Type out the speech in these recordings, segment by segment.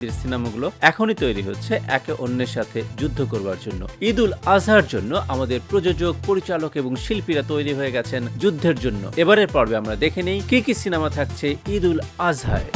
সিনেমাগুলো এখনই তৈরি হচ্ছে একে অন্যের সাথে যুদ্ধ করবার জন্য। ঈদ উল আজহার জন্য আমাদের প্রযোজক, পরিচালক এবং শিল্পীরা তৈরি হয়ে গেছেন যুদ্ধের জন্য। এবারের পর্বে আমরা দেখে নেই কি কি সিনেমা থাকছে ঈদ উল আজহায়।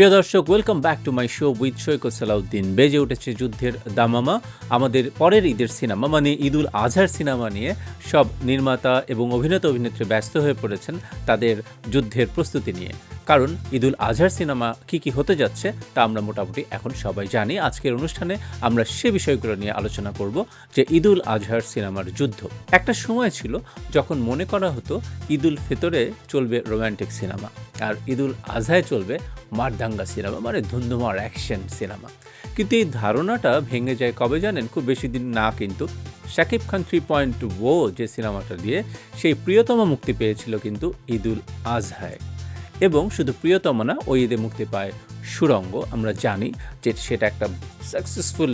প্রিয় দর্শক, welcome back to my show with Saikat Salauddin. বেজে উঠেছে যুদ্ধের দামামা। আমাদের পরের ঈদের সিনেমা মানে ঈদ উল আজহার সিনেমা নিয়ে সব নির্মাতা এবং অভিনেত্রী ব্যস্ত হয়ে পড়েছেন তাদের যুদ্ধের প্রস্তুতি নিয়ে। কারণ ঈদ উল আজহার সিনেমা কি হতে যাচ্ছে তা আমরা মোটামুটি এখন সবাই জানি। আজকের অনুষ্ঠানে আমরা সে বিষয়গুলো নিয়ে আলোচনা করব যে ঈদ উল আজহার সিনেমার যুদ্ধ। একটা সময় ছিল যখন মনে করা হতো ঈদ উল ফিতরে চলবে রোম্যান্টিক সিনেমা, আর ঈদ উল আজহায় চলবে মারদাঙ্গা সিনেমা, মানে ধুন্ধুমার অ্যাকশন সিনেমা। কিন্তু এই ধারণাটা ভেঙে যায় কবে জানেন? খুব বেশি দিন না, কিন্তু শাকিব খান 3.0 যে সিনেমাটা দিয়ে সেই প্রিয়তমা মুক্তি পেয়েছিল কিন্তু ঈদ উল আজহায়। এবং শুধু প্রিয়তমা না, ওই ঈদে মুক্তি পায় সুড়ঙ্গ। আমরা জানি যে সেটা একটা সাকসেসফুল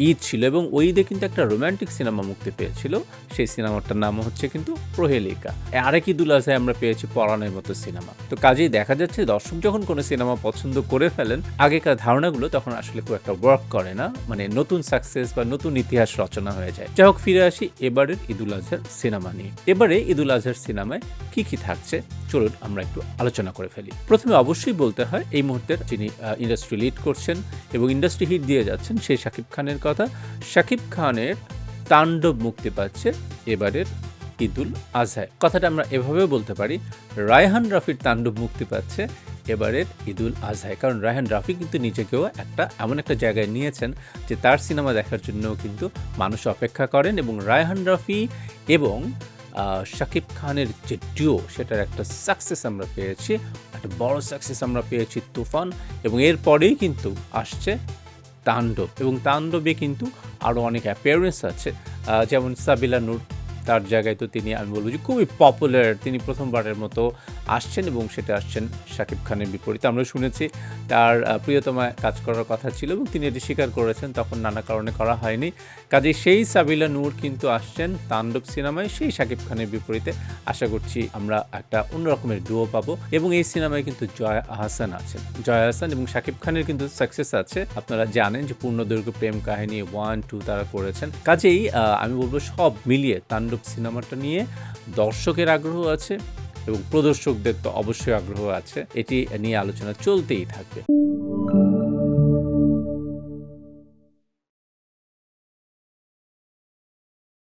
ঈদ ছিল এবং ওই ঈদে কিন্তু একটা রোম্যান্টিক সিনেমা মুক্তি পেয়েছিল। সেই সিনেমাটার নাম হচ্ছে কিন্তু প্রহেলিকা। আরেক ঈদ উল আজহায় আমরা পেয়েছি পরাণের মতো সিনেমা। তো কাজেই দেখা যাচ্ছে দর্শক যখন কোনো সিনেমা পছন্দ করে ফেলেন, আগেকার ধারণাগুলো তখন আসলে খুব একটা ওয়ার্ক করে না, মানে নতুন সাকসেস বা নতুন ইতিহাস রচনা হয়ে যায়। যাই হোক, ফিরে আসি এবারের ঈদ উল আজহার সিনেমা নিয়ে। এবারে ঈদ উল আজহার সিনেমায় কি থাকছে চলুন আমরা একটু আলোচনা করে ফেলি। প্রথমে অবশ্যই বলতে হয় এই মুহূর্তের যিনি ইন্ডাস্ট্রি লিড করছেন এবং ইন্ডাস্ট্রি হিট দিয়ে যাচ্ছেন সেই শাকিব খানের কথা। শাকিব খানের তাণ্ডব মুক্তি পাচ্ছে এবারের ঈদ উল আজহায়। কথাটা আমরা এভাবেও বলতে পারি, রায়হান রাফির তাণ্ডব মুক্তি পাচ্ছে এবারের ঈদ উল আজহায়। কারণ রায়হান রাফি কিন্তু নিজেকেও এমন একটা জায়গায় নিয়েছেন যে তার সিনেমা দেখার জন্যও কিন্তু মানুষ অপেক্ষা করেন। এবং রায়হান রাফি এবং শাকিব খানের যে ডিও, সেটার একটা সাকসেস আমরা পেয়েছি, একটা বড় সাকসেস আমরা পেয়েছি তুফান, এবং এরপরেই কিন্তু আসছে তাণ্ডব। এবং তাণ্ডবে কিন্তু আরও অনেক অ্যাপিয়ারেন্স আছে, যেমন সাবিলা নূর, তার জায়গায় তো তিনি, আমি বলবো যে খুবই পপুলার। তিনি প্রথমবারের মতো আসছেন এবং সেটা আসছেন শাকিব খানের বিপরীতে। আমরা শুনেছি তার প্রিয়তমায় কাজ করার কথা ছিল এবং তিনি এটি স্বীকার করেছেন, তখন নানা কারণে করা হয়নি। কাজে সেই সাবিলা নূর কিন্তু আসছেন তাণ্ডব সিনেমায় সেই শাকিব খানের বিপরীতে। আশা করছি আমরা একটা অন্যরকমের ডুও পাবো। এবং এই সিনেমায় কিন্তু জয়া আহসান আছেন। জয়া আহসান এবং শাকিব খানের কিন্তু সাকসেস আছে। আপনারা জানেন যে পূর্ণদৈর্ঘ্য প্রেম কাহিনী 1, 2 তারা করেছেন। কাজেই আমি বলবো সব মিলিয়ে তাণ্ডব সিনেমাটা নিয়ে দর্শকের আগ্রহ আছে এবং প্রদর্শকদের তো অবশ্যই আগ্রহ আছে। এটি নিয়ে আলোচনা চলতেই থাকবে।